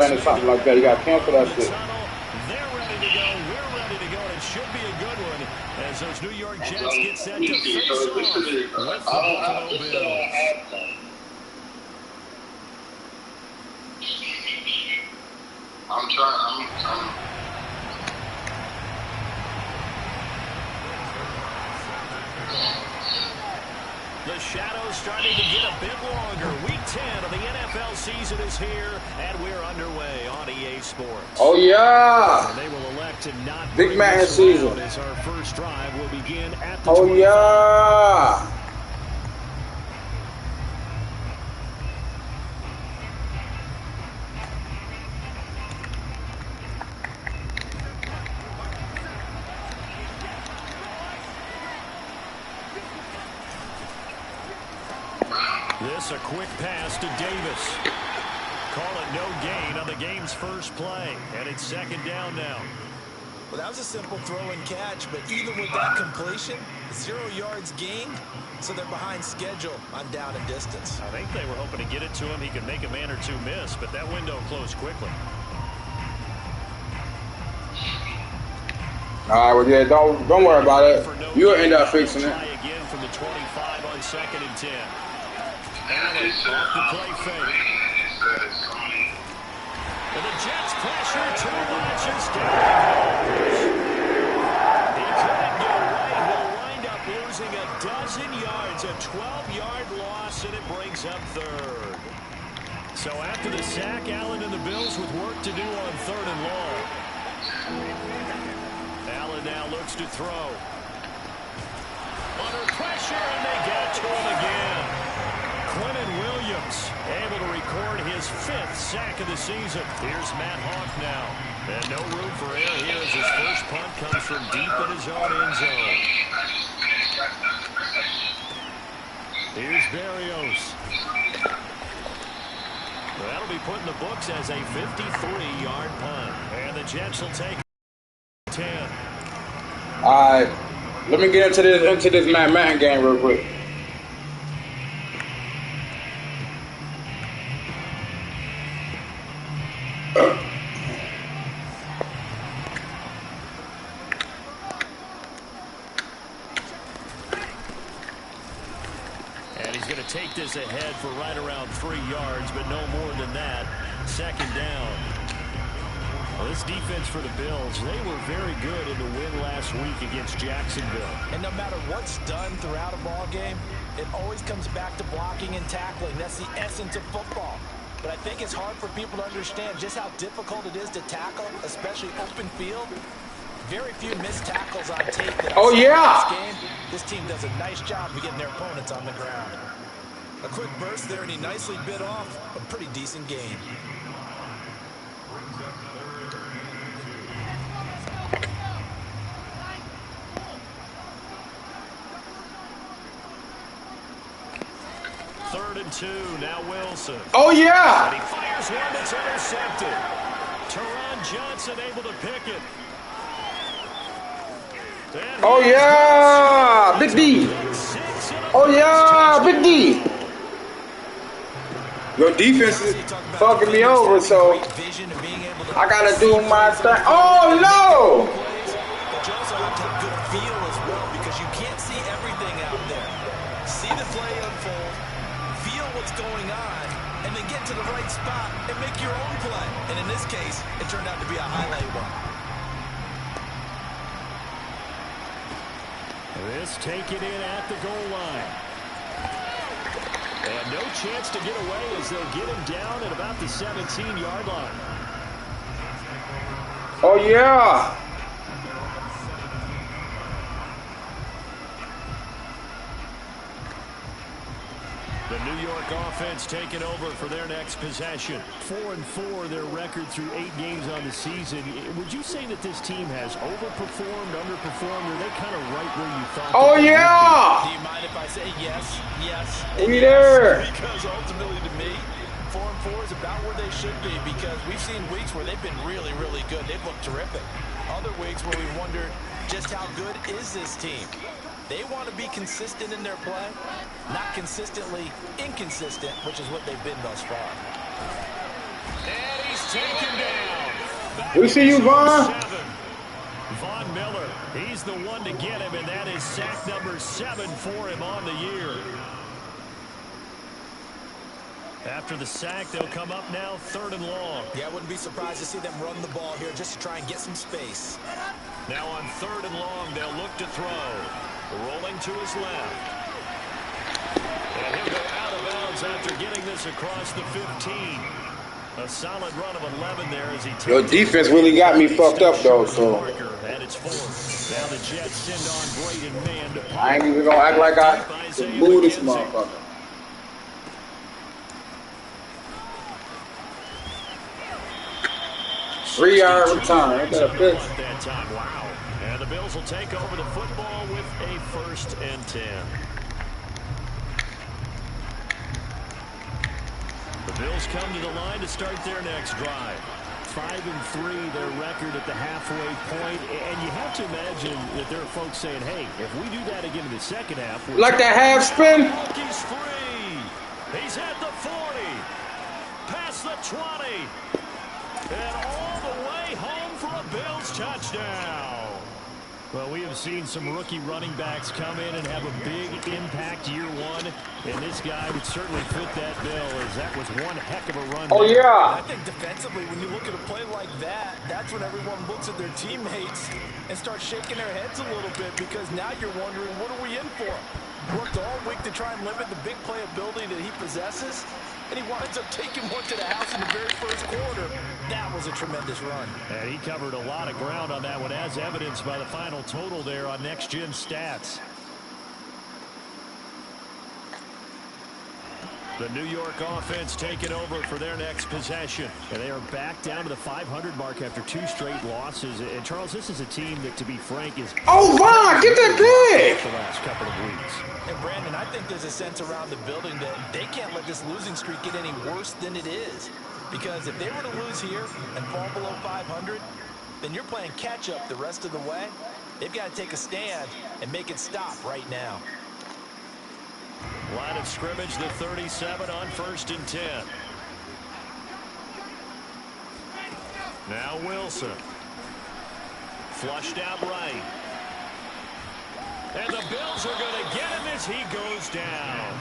something like that. You got to cancel that shit. They're ready to go. We're ready to go. And it should be a good one as those New York Jets get set to face off with the Buffalo Bills. The shadow's starting to get a bit longer. Week 10 of the NFL season is here, and we're underway on EA Sports. Oh, yeah. And they will elect to not Big man season. As our first drive will begin at the 25. Oh, yeah. This a quick pass to Davis. Call it no gain on the game's first play. And it's second down now. Well, that was a simple throw and catch, but even with that completion, 0 yards gained, so they're behind schedule on down and distance. I think they were hoping to get it to him. He could make a man or two miss, but that window closed quickly. All right, well, yeah, don't worry about it. You'll end up fixing it. Again from the 25 on second and 10. Allen off the play fake. And the Jets pressure too much as down he couldn't get away. He'll wind up losing a dozen yards, a 12-yard loss, and it brings up third. So after the sack, Allen and the Bills with work to do on third and long. Allen now looks to throw. Under pressure, and they get to him again. Quinnen Williams able to record his 5th sack of the season. Here's Matt Hawk now. And no room for error here as his first punt comes from deep in his own end zone. Here's Berrios. Well, that'll be put in the books as a 53-yard punt. And the Jets will take 10. All right, let me get into this Manhattan game real quick. And he's going to take this ahead for right around 3 yards, but no more than that. Second down. Well, this defense for the Bills, they were very good in the win last week against Jacksonville. And no matter what's done throughout a ball game, it always comes back to blocking and tackling. That's the essence of football. But I think it's hard for people to understand just how difficult it is to tackle, especially open field. Very few missed tackles on tape. Oh, yeah. This team does a nice job of getting their opponents on the ground. A quick burst there, and he nicely bit off a pretty decent gain. Third and 2, now Wilson. Oh, yeah. And he fires one that's intercepted. Teron Johnson able to pick it. Oh, yeah. Big D. Oh, yeah. Big D. Your defense is fucking me over, so I got to do my thing. Oh, no. But you also have to have good feel as well because you can't see everything out there. See the play unfold, feel what's going on, and then get to the right spot and make your own play. And in this case, it turned out to be a highlight one. This taken in at the goal line. And no chance to get away as they'll get him down at about the 17-yard line. Oh, yeah. The New York offense taking over for their next possession. 4-4 their record through 8 games on the season. Would you say that this team has overperformed, underperformed, or are they kind of right where you thought? Oh, yeah. Do you mind if I say yes, yes, We there. Because ultimately to me, 4-4 is about where they should be because we've seen weeks where they've been really, really good. They've looked terrific. Other weeks where we wondered just how good is this team. They want to be consistent in their play, not consistently inconsistent, which is what they've been thus far. And he He's taken down. We see you, Vaughn. Von Miller, he's the one to get him, and that is sack number 7 for him on the year. After the sack, they'll come up now 3rd and long. Yeah, I wouldn't be surprised to see them run the ball here just to try and get some space. Now on 3rd and long, they'll look to throw. Rolling to his left. And he'll go out of bounds after getting this across the 15. A solid run of 11 there as he takes. Your defense really got me fucked up, though, so. And it's 4th. Now the Jets send on Braden Mann to I ain't even gonna act like I boo this motherfucker. Three-yard return. Ain't that a bitch? That time. Wow. And the Bills will take over the football with a 1st and 10. The Bills come to the line to start their next drive. 5-3, their record at the halfway point. And you have to imagine that there are folks saying, hey, if we do that again in the second half. Like that half spin? He's free. He's at the 40. Past the 20. And all the way home for a Bills touchdown. Well, we have seen some rookie running backs come in and have a big impact year one. And this guy would certainly fit that bill, as that was one heck of a run. Oh, there. yeah. I think defensively, when you look at a play like that, that's when everyone looks at their teammates and starts shaking their heads a little bit, because now you're wondering, what are we in for? Worked all week to try and limit the big play ability that he possesses, and he winds up taking one to the house in the very first quarter. That was a tremendous run. And he covered a lot of ground on that one, as evidenced by the final total there on Next Gen Stats. The New York offense taking over for their next possession. And they are back down to the 500 mark after 2 straight losses. And Charles, this is a team that, to be frank, is... Oh, Vaughn, get that big! ...the last couple of weeks. And Brandon, I think there's a sense around the building that they can't let this losing streak get any worse than it is. Because if they were to lose here and fall below 500, then you're playing catch-up the rest of the way. They've got to take a stand and make it stop right now. Line of scrimmage, the 37 on 1st and 10. Now Wilson. Flushed out right. And the Bills are going to get him as he goes down.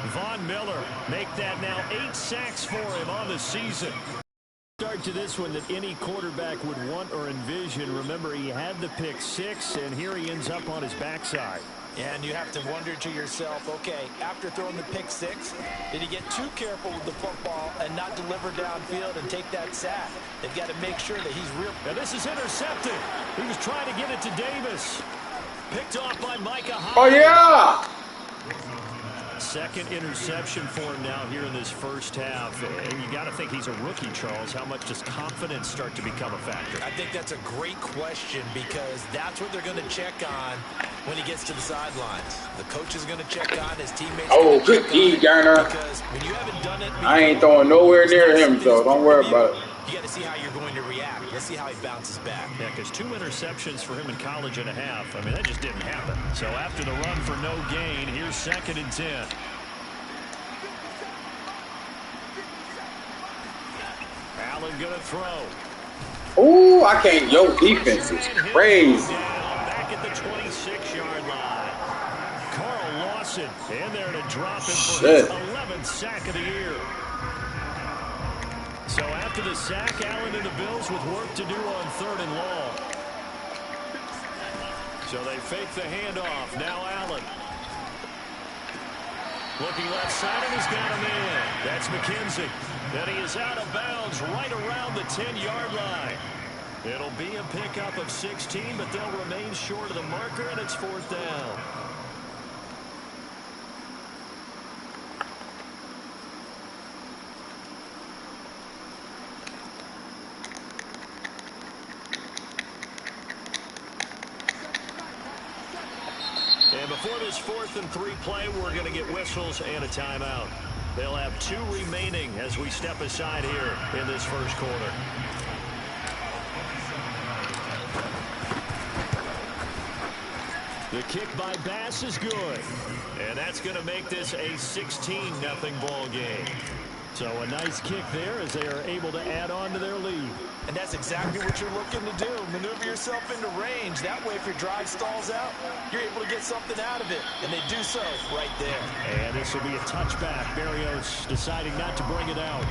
Von Miller make that now 8 sacks for him on the season. Start to this one that any quarterback would want or envision. Remember, he had the pick 6, and here he ends up on his backside. And you have to wonder to yourself, okay, after throwing the pick 6, did he get too careful with the football and not deliver downfield and take that sack? They've got to make sure that he's real. And this is intercepted. He was trying to get it to Davis. Picked off by Micah Hyde. Oh, yeah! Second interception for him now here in this first half. And you got to think he's a rookie, Charles. How much does confidence start to become a factor? I think that's a great question, because that's what they're going to check on when he gets to the sidelines. The coach is going to check on his teammates. Oh, good D, Garner. Because when you haven't done it before, I ain't throwing nowhere near him, so don't worry about it. You got to see how you're going to react. Let's see how he bounces back. Yeah, because 2 interceptions for him in college and a half. I mean, that just didn't happen. So after the run for no gain, here's 2nd and 10. Allen going to throw. Ooh, I can't. Yo, defense is crazy. Back at the 26-yard line. Carl Lawson in there to drop him for his 11th sack of the year. So after the sack, Allen and the Bills with work to do on 3rd and long. So they fake the handoff. Now Allen. Looking left side, and he's got him in. That's McKenzie. Then he is out of bounds right around the 10-yard line. It'll be a pickup of 16, but they'll remain short of the marker, and it's 4th down. And before this 4th and 3 play, we're going to get whistles and a timeout. They'll have 2 remaining as we step aside here in this first quarter. The kick by Bass is good. And that's going to make this a 16-0 ball game. So a nice kick there as they are able to add on to their lead. And that's exactly what you're looking to do. Maneuver yourself into range. That way, if your drive stalls out, you're able to get something out of it. And they do so right there. And this will be a touchback. Berrios deciding not to bring it out.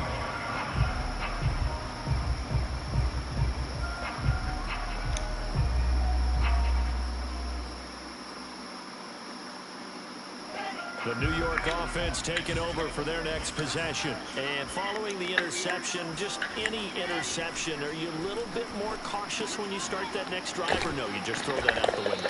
The New York offense taking over for their next possession. And following the interception, just any interception, are you a little bit more cautious when you start that next drive, or no, you just throw that out the window?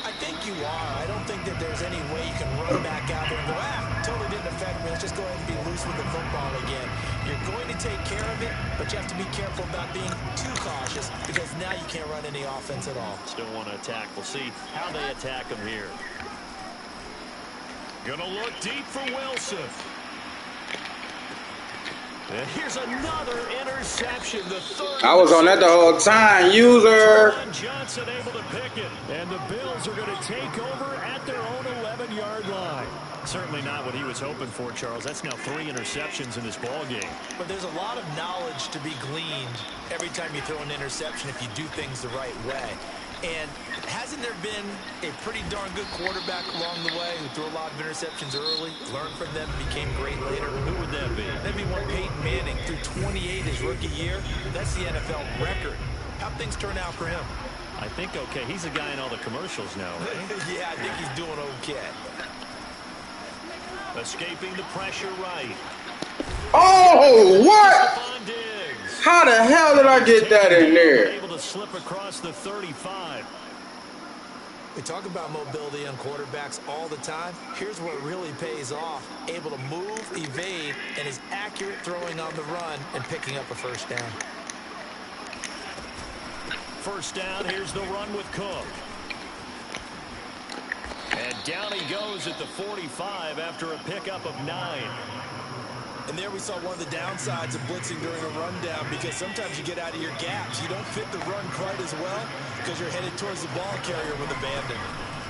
I think you are. I don't think that there's any way you can run back out there and go, totally didn't affect me. Let's just go ahead and be loose with the football again. You're going to take care of it, but you have to be careful about being too cautious because now you can't run any offense at all. Still want to attack. We'll see how they attack them here. Gonna look deep for Wilson. And here's another interception. The third. I was on that the whole time, user. Johnson able to pick it. And the Bills are going to take over at their own 11-yard line. Certainly not what he was hoping for, Charles. That's now 3 interceptions in this ball game. But there's a lot of knowledge to be gleaned every time you throw an interception if you do things the right way. And hasn't there been a pretty darn good quarterback along the way who threw a lot of interceptions early, learned from them, became great later? Who would that be? That'd be one Peyton Manning. Threw 28 his rookie year. That's the NFL record. How'd things turn out for him? I think okay. He's a guy in all the commercials now, right? Yeah, I think he's doing okay. Escaping the pressure right. Oh, what? How the hell did I get that in there? Able to slip across the 35. We talk about mobility on quarterbacks all the time. Here's where it really pays off. Able to move, evade, and is accurate throwing on the run and picking up a first down. First down, here's the run with Cook. And down he goes at the 45 after a pickup of 9. And there we saw one of the downsides of blitzing during a rundown because sometimes you get out of your gaps. You don't fit the run quite as well because you're headed towards the ball carrier with abandon.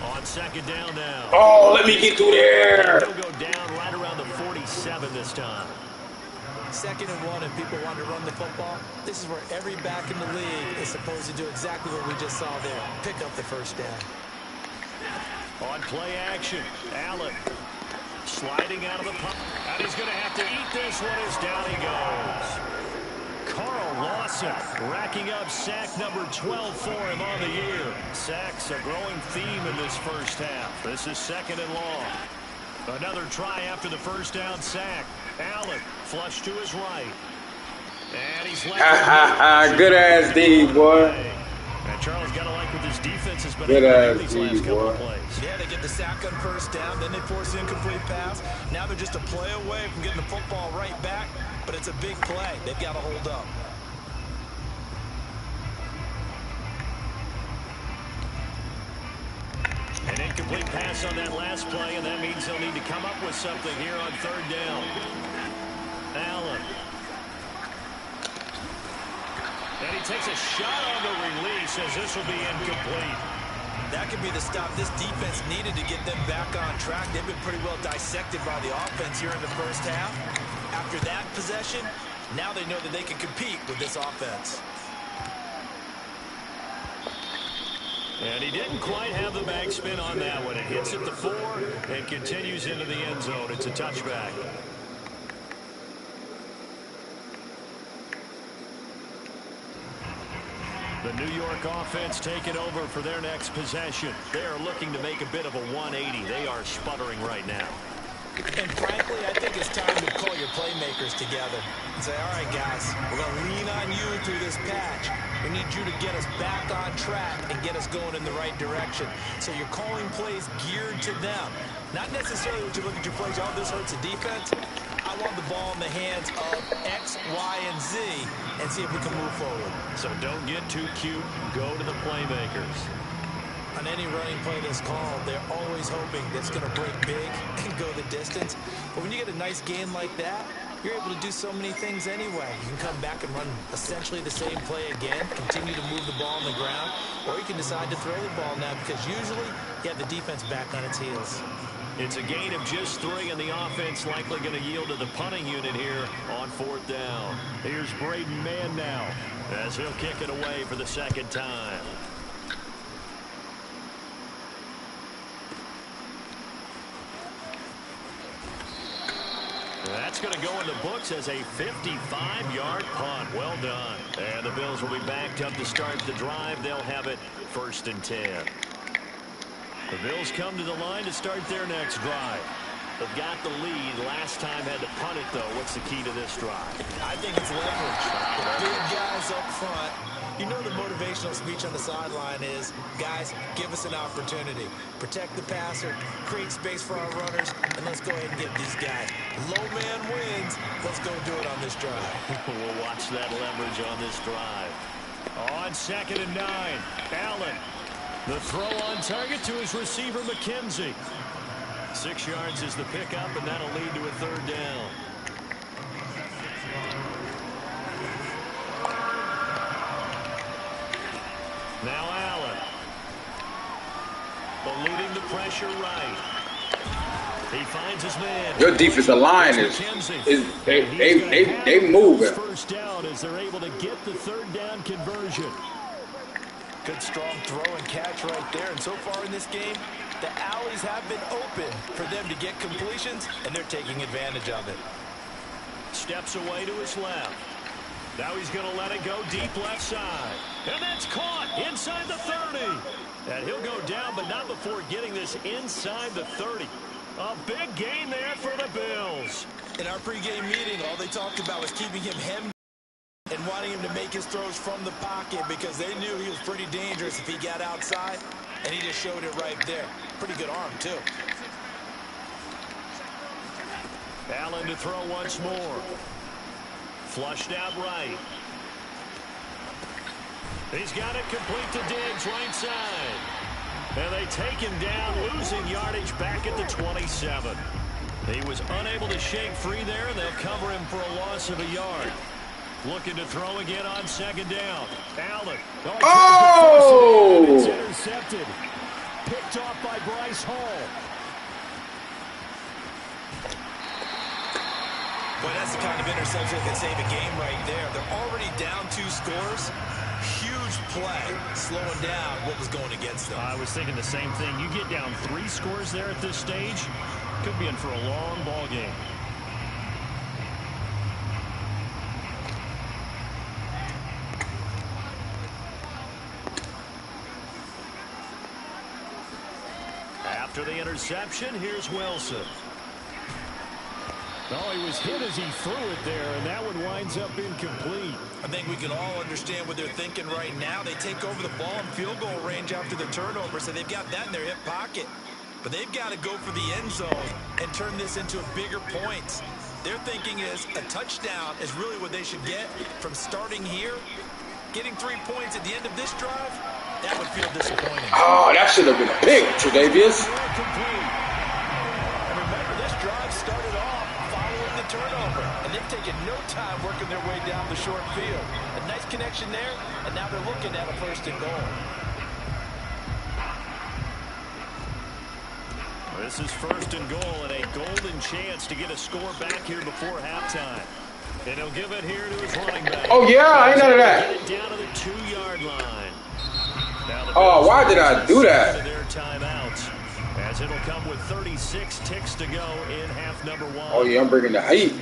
On second down now. Oh, let me get through there. He'll go down right around the 47 this time. 2nd and 1 and people want to run the football. This is where every back in the league is supposed to do exactly what we just saw there. Pick up the first down. On play action, Allen sliding out of the pocket. And he's going to have to eat this one as down he goes. Carl Lawson racking up sack number 12 for him on the year. Sacks a growing theme in this first half. This is 2nd and long. Another try after the first down sack. Allen flush to his right. And he's left. Good ass D, boy. And Charles got to like what this defense has been able to do these last couple of plays. Yeah, they get the sack on first down, then they force the incomplete pass. Now they're just a play away from getting the football right back, but it's a big play. They've got to hold up. An incomplete pass on that last play, and that means they'll need to come up with something here on 3rd down. Allen. And he takes a shot on the release as this will be incomplete. That could be the stop this defense needed to get them back on track. They've been pretty well dissected by the offense here in the first half. After that possession, now they know that they can compete with this offense. And he didn't quite have the backspin on that one. It hits at the 4 and continues into the end zone. It's a touchback. The New York offense taking over for their next possession. They are looking to make a bit of a 180. They are sputtering right now. And frankly, I think it's time to call your playmakers together and say, all right, guys, we're going to lean on you through this patch. We need you to get us back on track and get us going in the right direction. So you're calling plays geared to them. Not necessarily what you look at your plays, oh, this hurts the defense. I want the ball in the hands of X, Y, and Z and see if we can move forward. So don't get too cute. Go to the playmakers. On any running play that's called, they're always hoping that it's going to break big and go the distance. But when you get a nice gain like that, you're able to do so many things anyway. You can come back and run essentially the same play again, continue to move the ball on the ground, or you can decide to throw the ball now because usually you have the defense back on its heels. It's a gain of just 3, and the offense likely going to yield to the punting unit here on 4th down. Here's Braden Mann now as he'll kick it away for the second time. That's going to go in the books as a 55-yard punt. Well done. And the Bills will be backed up to start the drive. They'll have it 1st and 10. The Bills come to the line to start their next drive. They've got the lead. Last time had to punt it, though. What's the key to this drive? I think it's leverage. The big guys up front. You know the motivational speech on the sideline is, guys, give us an opportunity. Protect the passer, create space for our runners, and let's go ahead and get these guys. Low man wins. Let's go do it on this drive. We'll watch that leverage on this drive. On 2nd and 9, Allen. The throw on target to his receiver, McKenzie. 6 yards is the pickup, and that'll lead to a 3rd down. Now Allen. Eluding the pressure right. He finds his man. Your defensive line is they moving. First down as they're able to get the 3rd down conversion. Good strong throw and catch right there. And so far in this game, the alleys have been open for them to get completions, and they're taking advantage of it. Steps away to his left. Now he's going to let it go deep left side. And that's caught inside the 30. And he'll go down, but not before getting this inside the 30. A big gain there for the Bills. In our pregame meeting, all they talked about was keeping him hemmed and wanting him to make his throws from the pocket because they knew he was pretty dangerous if he got outside, and he just showed it right there. Pretty good arm, too. Allen to throw once more. Flushed out right. He's got it complete to Diggs right side. And they take him down, losing yardage back at the 27. He was unable to shake free there, and they'll cover him for a loss of a yard. Looking to throw again on 2nd down. Allen. Oh! It's intercepted. Picked off by Bryce Hall. Boy, that's the kind of interception that can save a game right there. They're already down 2 scores. Huge play, slowing down what was going against them. I was thinking the same thing. You get down 3 scores there at this stage, could be in for a long ball game. After the interception, here's Wilson. Oh, he was hit as he threw it there, and that one winds up incomplete. I think we can all understand what they're thinking right now. They take over the ball in field goal range after the turnover, so they've got that in their hip pocket. But they've got to go for the end zone and turn this into a bigger points. Their thinking is a touchdown is really what they should get from starting here. Getting 3 points at the end of this drive, that would feel disappointing. Oh, that should have been a pick, Tre'Davious. And remember, this drive started off following the turnover, and they've taken no time working their way down the short field. A nice connection there, and now they're looking at a 1st and goal. This is 1st and goal and a golden chance to get a score back here before halftime. And he'll give it here to his running back. Oh, yeah, I ain't none of that. Down to the 2-yard line. Oh, why did I do that? Their timeouts, as it'll come with 36 ticks to go in half number 1. Oh, yeah, I'm bringing the heat.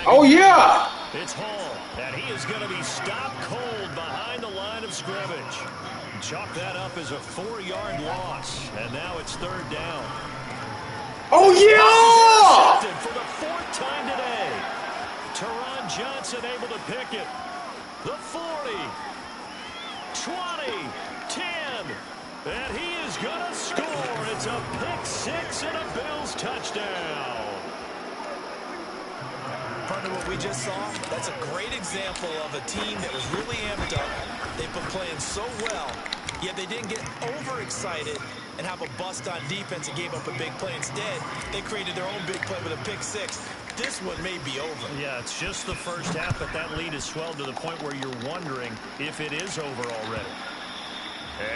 Oh, yeah. It's Hall, and he is going to be stopped cold behind the line of scrimmage. Chalk that up as a 4-yard loss, and now it's 3rd down. Oh, yeah! For the 4th time today, Teron Johnson able to pick it. The 40, 20, 10, and he is going to score. It's a pick 6 and a Bills touchdown. Partner, what we just saw, that's a great example of a team that was really amped up. They've been playing so well, yet they didn't get overexcited and have a bust on defense and gave up a big play. Instead, they created their own big play with a pick six. This one may be over. Yeah, it's just the first half, but that lead has swelled to the point where you're wondering if it is over already.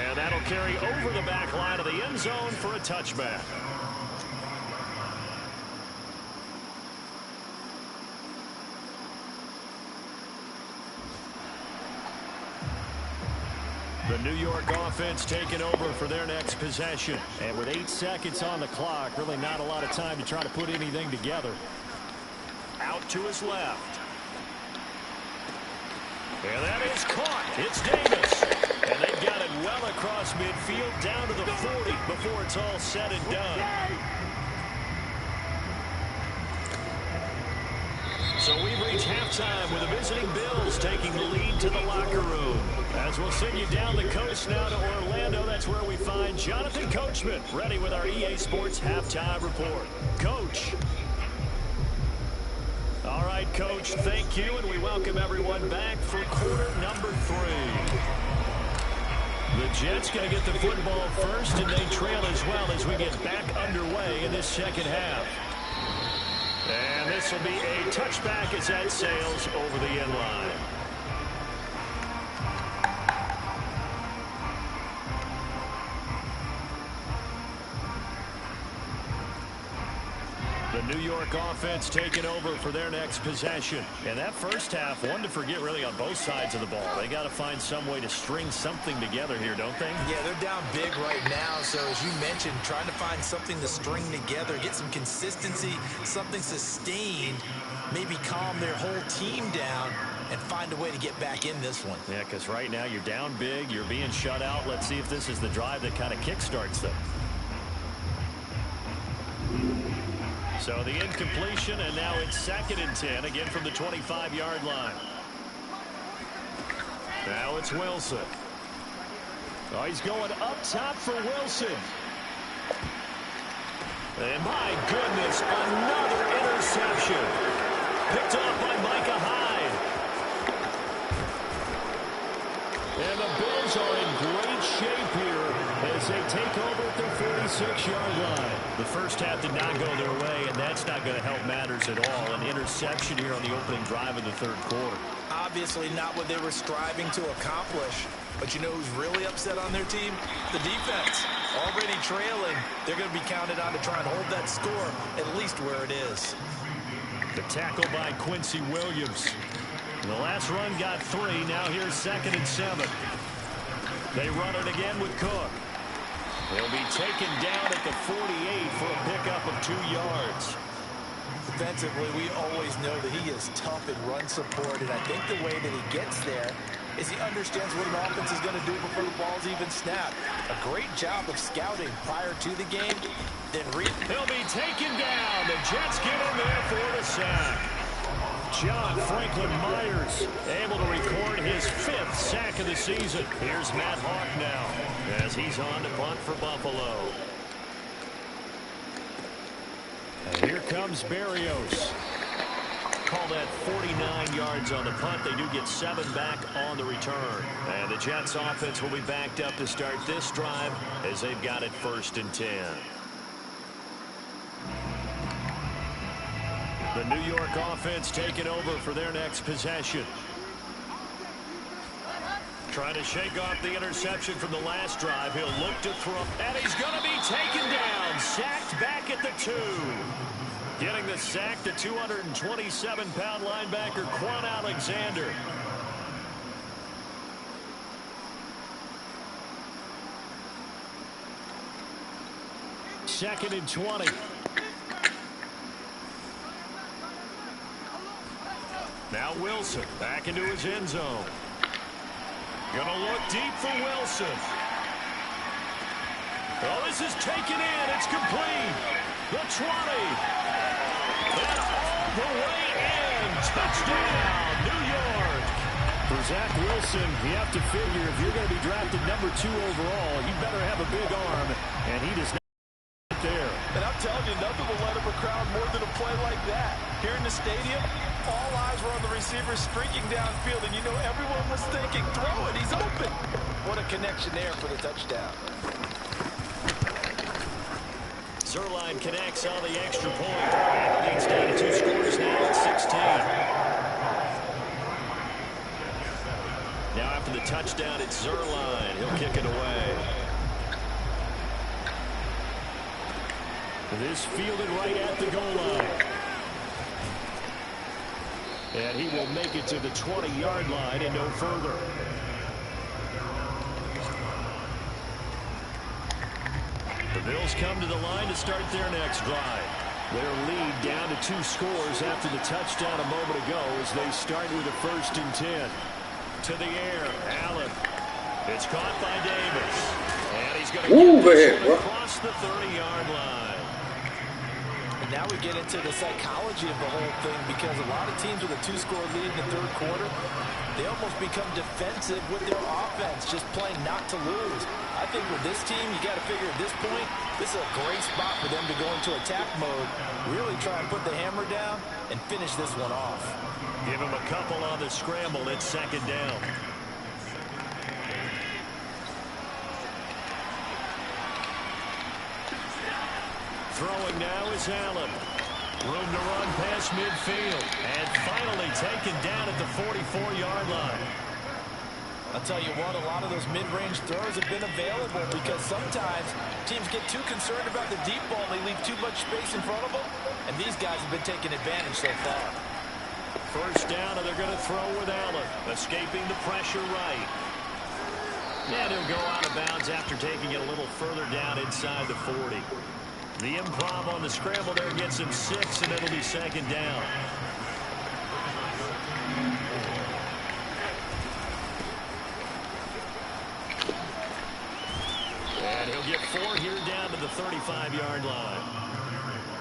And that'll carry over the back line of the end zone for a touchback. The New York offense taking over for their next possession. And with 8 seconds on the clock, really not a lot of time to try to put anything together. Out to his left. And that is caught. It's Davis. And they've got it well across midfield down to the 40 before it's all said and done. So we've reached halftime with the visiting Bills taking the lead to the locker room. As we'll send you down the coast now to Orlando, that's where we find Jonathan Coachman ready with our EA Sports halftime report. Coach. All right, Coach, thank you, and we welcome everyone back for quarter number 3. The Jets going to get the football first, and they trail as well as we get back underway in this second half. And this will be a touchback as that sails over the end line. The New York offense taking over for their next possession. And that first half, one to forget really on both sides of the ball. They got to find some way to string something together here, don't they? Yeah, they're down big right now. So as you mentioned, trying to find something to string together, get some consistency, something sustained, maybe calm their whole team down and find a way to get back in this one. Yeah, because right now you're down big, you're being shut out. Let's see if this is the drive that kind of kickstarts them. So the incompletion, and now it's 2nd and 10, again from the 25-yard line. Now it's Wilson. Oh, he's going up top for Wilson. And my goodness, another interception. Picked off by Micah Hyde. And the Bills are in great shape here as they take over at their 46-yard line. The first half did not go their way, and that's not going to help matters at all. An interception here on the opening drive of the third quarter. Obviously not what they were striving to accomplish. But you know who's really upset on their team? The defense. Already trailing. They're going to be counted on to try and hold that score at least where it is. The tackle by Quincy Williams. The last run got 3. Now here's 2nd and 7. They run it again with Cook. He'll be taken down at the 48 for a pickup of 2 yards. Defensively, we always know that he is tough in run support, and I think the way that he gets there is he understands what an offense is going to do before the ball's even snapped. A great job of scouting prior to the game. Then he'll be taken down. The Jets get in there for the sack. John Franklin Myers able to record his 5th sack of the season. Here's Matt Hawk now as he's on to punt for Buffalo. And here comes Berrios. Call that 49 yards on the punt. They do get 7 back on the return. And the Jets offense will be backed up to start this drive as they've got it 1st and 10. The New York offense taking over for their next possession. Trying to shake off the interception from the last drive. He'll look to throw, and he's going to be taken down. Sacked back at the 2. Getting the sack, the 227-pound linebacker, Quan Alexander. Second and 20. Now Wilson back into his end zone. Gonna look deep for Wilson. Oh, this is taken in. It's complete. The 20. And all the way in. Touchdown, New York. For Zach Wilson, you have to figure if you're going to be drafted number 2 overall, you better have a big arm, and he does not there. And I'm telling you, nothing will let up a crowd more than a play like that. Here in the stadium, all eyes were on the receiver streaking downfield, and you know everyone was thinking, throw it, he's open. What a connection there for the touchdown. Zuerlein connects on the extra point. And leads down to 2 scores now at 16. Now after the touchdown, it's Zuerlein. He'll kick it away. This fielded right at the goal line. And he will make it to the 20-yard line and no further. The Bills come to the line to start their next drive. Their lead down to 2 scores after the touchdown a moment ago as they start with a 1st and 10. To the air, Allen. It's caught by Davis. And he's going to get this across the 30-yard line. And now we get into the psychology of the whole thing, because a lot of teams with a 2-score lead in the 3rd quarter, they almost become defensive with their offense, just playing not to lose. I think with this team, you got to figure at this point, this is a great spot for them to go into attack mode, really try and put the hammer down and finish this one off. Give him a couple on the scramble. It's 2nd down. Throwing now is Allen. Room to run past midfield. And finally taken down at the 44-yard line. I'll tell you what, a lot of those mid-range throws have been available, because sometimes teams get too concerned about the deep ball and they leave too much space in front of them. And these guys have been taking advantage so far. 1st down, and they're going to throw with Allen. Escaping the pressure right. And he'll go out of bounds after taking it a little further down inside the 40. The improv on the scramble there gets him 6, and it'll be 2nd down. And he'll get 4 here down to the 35-yard line.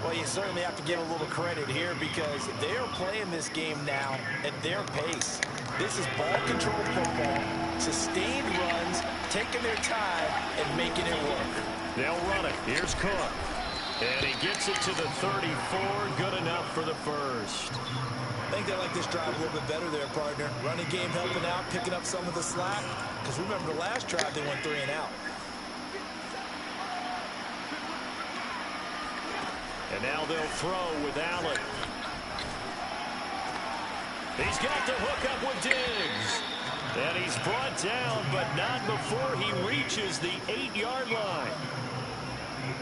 Well, you certainly have to give a little credit here, because they are playing this game now at their pace. This is ball-controlled football, sustained runs, taking their time, and making it work. They'll run it. Here's Cook. And he gets it to the 34. Good enough for the 1st. I think they like this drive a little bit better there, partner. Running game helping out, picking up some of the slack. Because remember, the last drive they went 3 and out. And now they'll throw with Allen. He's got the hook up with Diggs. And he's brought down, but not before he reaches the 8-yard line.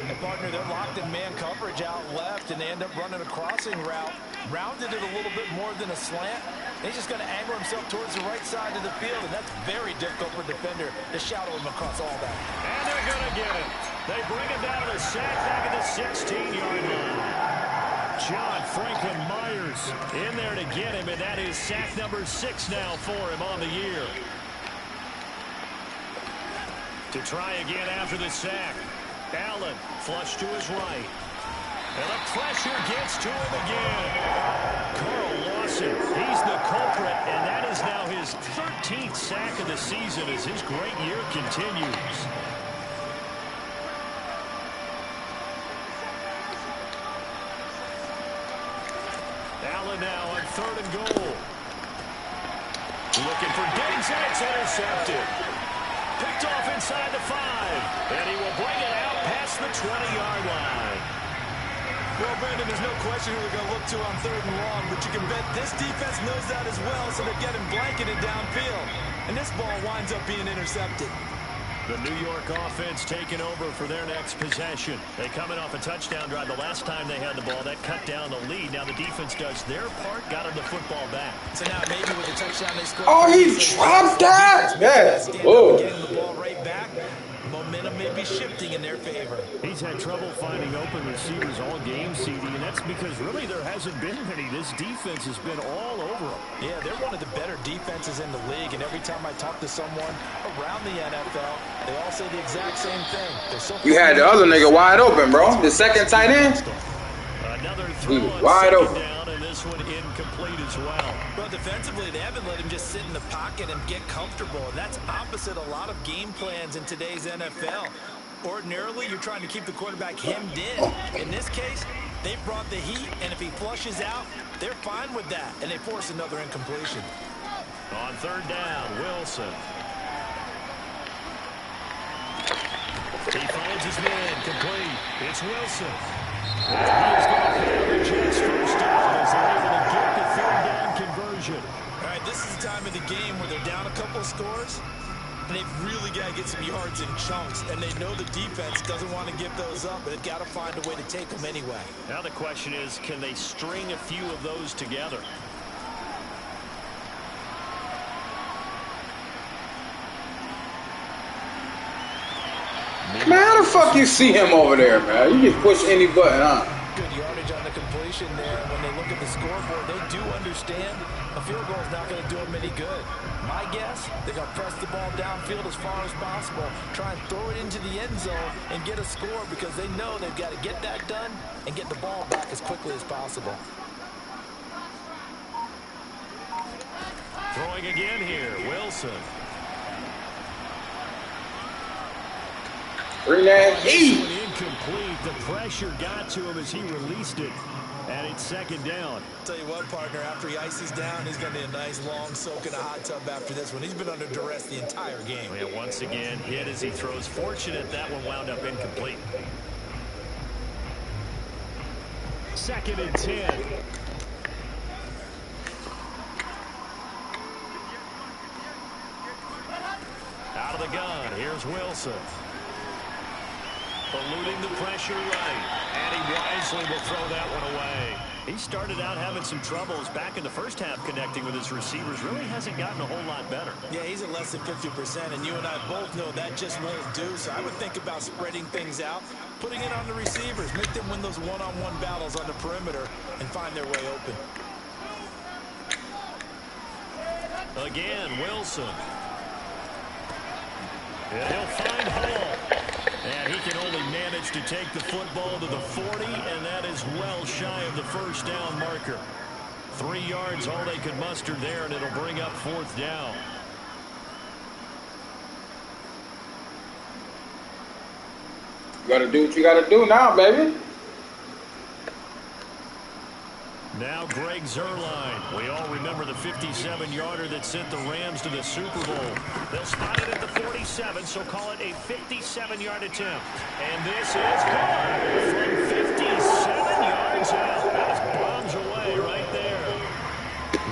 And partner, they're locked in man coverage out left, and they end up running a crossing route. Rounded it a little bit more than a slant. He's just going to angle himself towards the right side of the field, and that's very difficult for a defender to shadow him across all that. And they're going to get him. They bring him down to the sack back at the 16-yard line. John Franklin Myers in there to get him, and that is sack number 6 now for him on the year. To try again after the sack. Allen flush to his right. And the pressure gets to him again. Carl Lawson, he's the culprit, and that is now his 13th sack of the season as his great year continues. Allen now on 3rd and goal. Looking for Diggs, and it's intercepted. Picked off inside the 5, and he will bring it out past the 20-yard line. Well, Brandon, there's no question who they're going to look to on 3rd and long, but you can bet this defense knows that as well, so they're getting blanketed downfield. And this ball winds up being intercepted. The New York offense taking over for their next possession. They coming off a touchdown drive the last time they had the ball. That cut down the lead. Now the defense does their part, got them the football back. So now maybe with the touchdown they scored. Oh, he dropped that! Yes. Oh. Getting the ball right back. Momentum may be shifting in their favor. He's had trouble finding open receivers all game, CD, and that's because really there hasn't been many. This defense has been all over them. Yeah, they're one of the better defenses in the league, and every time I talk to someone around the NFL, they all say the exact same thing. You had the other nigga wide open, bro. The second tight end. Another throw wide open. Down, and this one incomplete as well. Well, defensively, they haven't let him just sit in the pocket and get comfortable, and that's opposite a lot of game plans in today's NFL. Ordinarily, you're trying to keep the quarterback hemmed in. In this case, they brought the heat, and if he flushes out, they're fine with that, and they force another incompletion. On 3rd down, Wilson. He finds towards his man. Complete. It's Wilson. He is going to have the Jets first down as they're able to get the third down conversion. All right, this is the time of the game where they're down a couple of scores, and they've really got to get some yards in chunks, and they know the defense doesn't want to give those up, but they've got to find a way to take them anyway. Now the question is, can they string a few of those together? Man, how the fuck you see him over there, man? You just push any button, huh? Good yardage on the completion there. When they look at the scoreboard, they do understand a field goal is not going to do them any good. My guess, they're going to press the ball downfield as far as possible, try and throw it into the end zone and get a score because they know they've got to get that done and get the ball back as quickly as possible. Throwing again here, Wilson. Bring that heat. Incomplete. The pressure got to him as he released it. And it's second down. Tell you what, partner, after he ices down, he's going to be a nice long soak in a hot tub after this one. He's been under duress the entire game. And once again, hit as he throws. Fortunate that one wound up incomplete. 2nd and 10. Out of the gun, here's Wilson. Eluding the pressure right. And he wisely will throw that one away. He started out having some troubles back in the first half connecting with his receivers. Really hasn't gotten a whole lot better. Yeah, he's at less than 50%, and you and I both know that just won't do. So I would think about spreading things out, putting it on the receivers, make them win those one-on-one battles on the perimeter, and find their way open. Again, Wilson. And he'll find Hall. And he can only manage to take the football to the 40, and that is well shy of the first down marker. 3 yards, all they could muster there, and it'll bring up 4th down. You gotta do what you gotta do now, baby. Now Greg Zuerlein. We all remember the 57-yarder that sent the Rams to the Super Bowl. They'll spot it at the 47, so call it a 57-yard attempt. And this is good from 57 yards out. That is bombs away right there.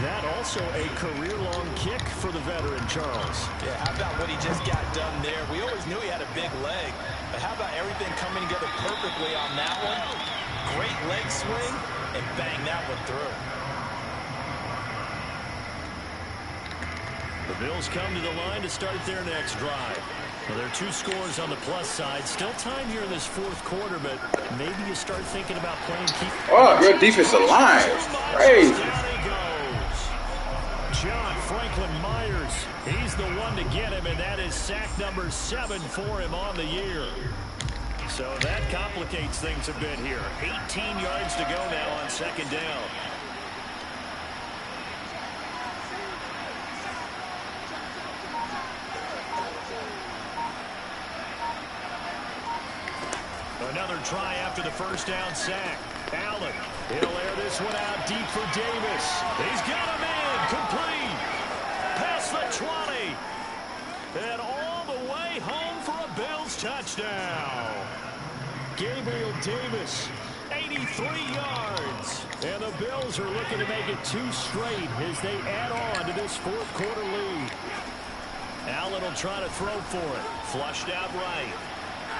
That also a career-long kick for the veteran, Charles. Yeah, how about what he just got done there? We always knew he had a big leg, but how about everything coming together perfectly on that one? Great leg swing, and bang that one through. The Bills come to the line to start their next drive. Well, there are 2 scores on the plus side. Still time here in this 4th quarter, but maybe you start thinking about playing keep. Oh, good defensive line. It's crazy. Down he goes. John Franklin Myers. He's the one to get him, and that is sack number 7 for him on the year. So that complicates things a bit here. 18 yards to go now on 2nd down. Another try after the first down sack. Allen, he'll air this one out deep for Davis. He's got a man, complete. Past the 20. And all the way home for a Bills touchdown. Gabriel Davis, 83 yards. And the Bills are looking to make it 2 straight as they add on to this 4th quarter lead. Allen will try to throw for it. Flushed out right.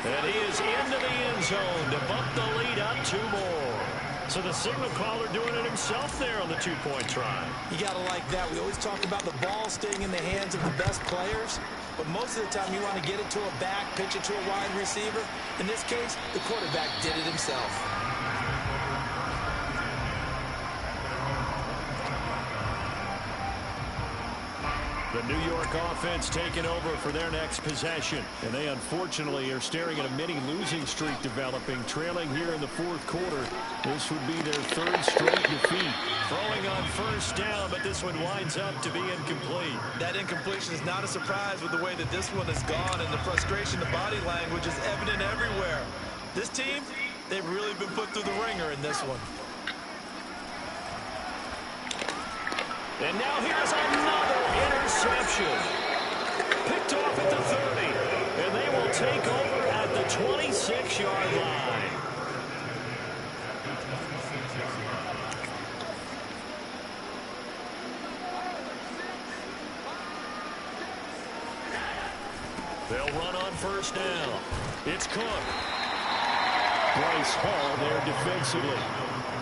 And he is into the end zone to bump the lead up 2 more. So the signal caller doing it himself there on the 2-point try. You got to like that. We always talk about the ball staying in the hands of the best players. But most of the time you want to get it to a back, pitch it to a wide receiver. In this case, the quarterback did it himself. The New York offense taking over for their next possession. And they unfortunately are staring at a mini losing streak developing, trailing here in the 4th quarter. This would be their 3rd straight defeat. Throwing on first down, but this one winds up to be incomplete. That incompletion is not a surprise with the way that this one has gone, and the frustration, the body language is evident everywhere. This team, they've really been put through the ringer in this one. And now here's another interception. Picked off at the 30. And they will take over at the 26-yard line. They'll run on first down. It's Cook. Bryce Hall there defensively.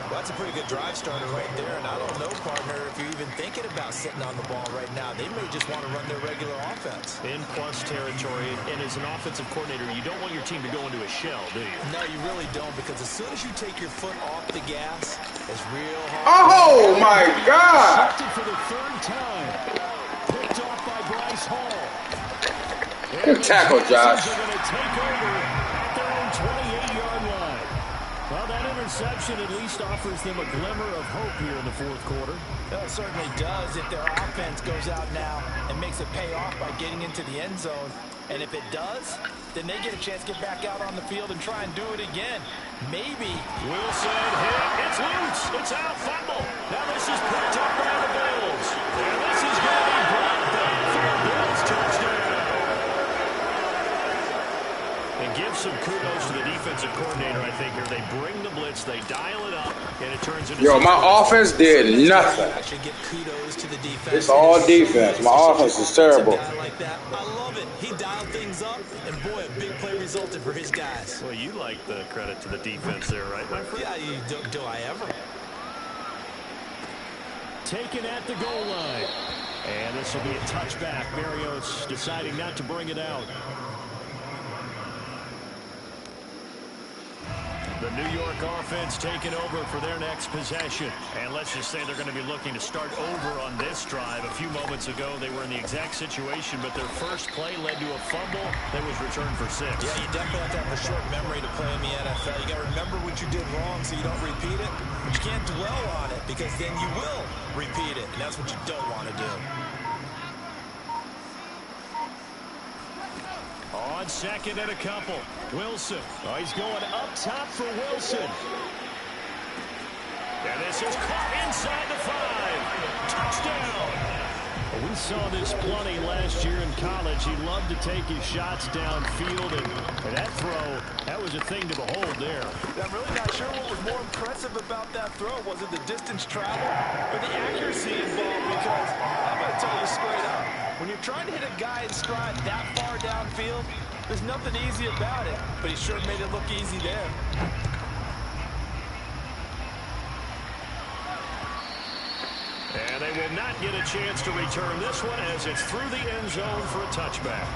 Well, that's a pretty good drive starter right there, and I don't know, partner, if you're even thinking about sitting on the ball right now. They may just want to run their regular offense. In plus territory, and as an offensive coordinator, you don't want your team to go into a shell, do you? No, you really don't, because as soon as you take your foot off the gas, it's real hard. Oh, my God. For the third time. Picked off by Bryce Hall. Good tackle, Josh. They're going to take over at their own 28-yard line. Well, that interception at least offers them a glimmer of hope here in the fourth quarter. Well, it certainly does if their offense goes out now and makes it pay off by getting into the end zone. And if it does, then they get a chance to get back out on the field and try and do it again. Maybe. Wilson hit. It's loose. It's out. Fumble. Now this is picked up by the Bills. And this is going to be brought back for a Bills touchdown. And give some kudos to the defensive coordinator, I think, here. They bring the blitz, they dial it up, and it turns into... Yo, my offense did nothing. I should give kudos to the defense. It's all defense. My offense is terrible. Like that. I love it. He dialed things up, and boy, a big play resulted for his guys. Well, you like the credit to the defense there, right, my friend? Yeah, do I ever? Taken at the goal line. And this will be a touchback. Berrios deciding not to bring it out. The New York offense taking over for their next possession. And let's just say they're going to be looking to start over on this drive. A few moments ago, they were in the exact situation, but their first play led to a fumble that was returned for 6. Yeah, you definitely have to have a short memory to play in the NFL. You got to remember what you did wrong so you don't repeat it. But you can't dwell on it because then you will repeat it, and that's what you don't want to do. On second and a couple. Wilson. Oh, he's going up top for Wilson. And this is caught inside the 5. Touchdown. Well, we saw this plenty last year in college. He loved to take his shots downfield, and that throw, that was a thing to behold there. I'm really not sure what was more impressive about that throw. Was it the distance travel or the accuracy involved? Because I'm going to tell you straight up, when you're trying to hit a guy in stride that far downfield, there's nothing easy about it, but he sure made it look easy there. And they will not get a chance to return this one as it's through the end zone for a touchback.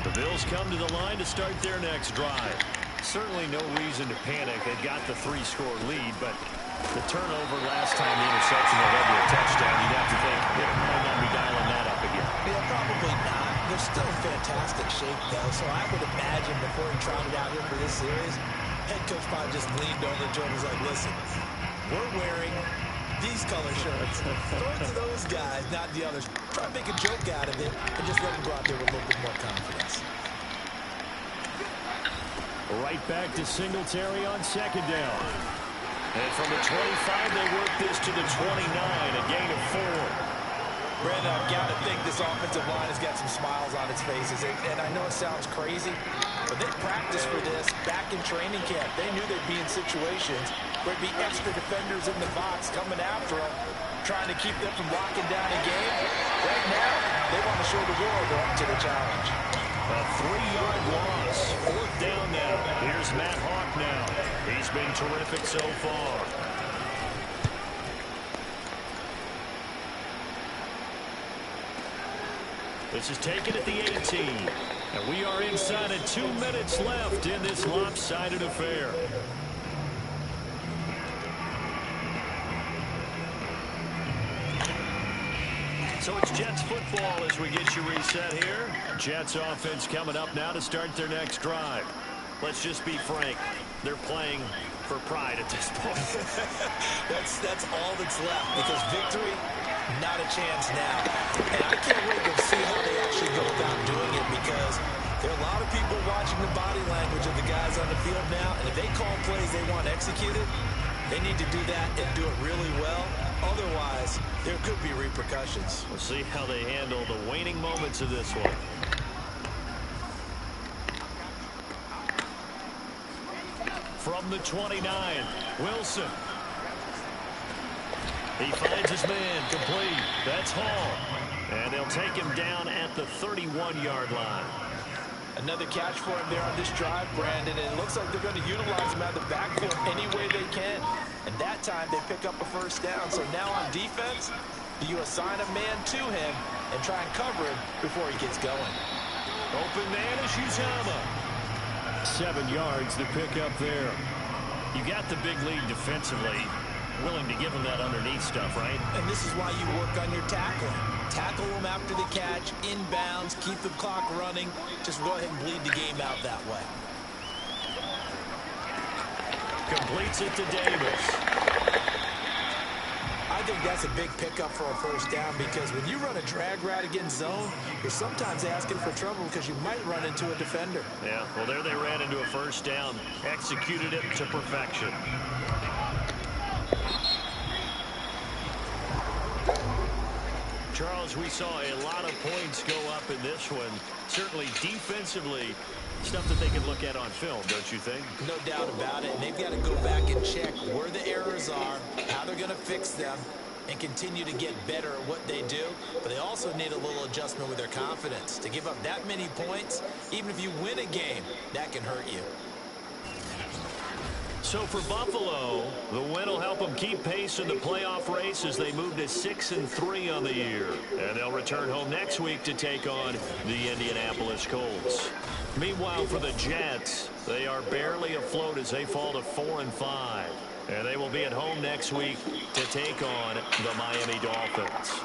The Bills come to the line to start their next drive. Certainly no reason to panic. They've got the 3-score lead, but the turnover last time, the interception that led to a touchdown, you'd have to think they might not be dialing that up again. Yeah, probably not. They're still in fantastic shape, though, so I would imagine before he trotted out here for this series, head coach probably just leaned over to him and was like, listen, we're wearing these color shirts. Throw it to those guys, not the others. Try to make a joke out of it and just let them go out there with a little bit more confidence. Right back to Singletary on second down. And from the 25, they work this to the 29, a gain of 4. Brandon, I've got to think this offensive line has got some smiles on its faces. And I know it sounds crazy, but they practiced for this back in training camp. They knew they'd be in situations where there'd be extra defenders in the box coming after them, trying to keep them from locking down a game. Right now, they want to show the world they're up to the challenge. A 3-yard loss. Fourth down now. Here's Matt Hawk now. He's been terrific so far. This is taken at the 18. And we are inside of 2 minutes left in this lopsided affair. So it's Jets football as we get you reset here. Jets offense coming up now to start their next drive. Let's just be frank. They're playing for pride at this point. That's all that's left because victory, not a chance now. And I can't wait to see how they actually go about doing it because There are a lot of people watching the body language of the guys on the field now, and if they call plays they want executed, they need to do that and do it really well. Otherwise, there could be repercussions. We'll see how they handle the waning moments of this one. From the 29, Wilson. He finds his man complete. That's Hall. And they'll take him down at the 31-yard line. Another catch for him there on this drive, Brandon, and it looks like they're going to utilize him out of the backfield any way they can. And that time they pick up a first down. So now on defense, do you assign a man to him and try and cover him before he gets going? Open man is Uzomah. 7 yards to pick up there. You got the big lead defensively. Willing to give him that underneath stuff, right? And this is why you work on your tackling. Tackle them after the catch, inbounds, keep the clock running. Just go ahead and bleed the game out that way. Completes it to Davis. I think that's a big pickup for a first down because when you run a drag route against zone, you're sometimes asking for trouble because you might run into a defender. Yeah, well, there they ran into a first down. Executed it to perfection. Charles, we saw a lot of points go up in this one. Certainly defensively, stuff that they can look at on film, don't you think? No doubt about it. And they've got to go back and check where the errors are, how they're going to fix them, and continue to get better at what they do. But they also need a little adjustment with their confidence. To give up that many points, even if you win a game, that can hurt you. So for Buffalo, the win will help them keep pace in the playoff race as they move to 6-3 on the year. And they'll return home next week to take on the Indianapolis Colts. Meanwhile, for the Jets, they are barely afloat as they fall to 4-5. And they will be at home next week to take on the Miami Dolphins.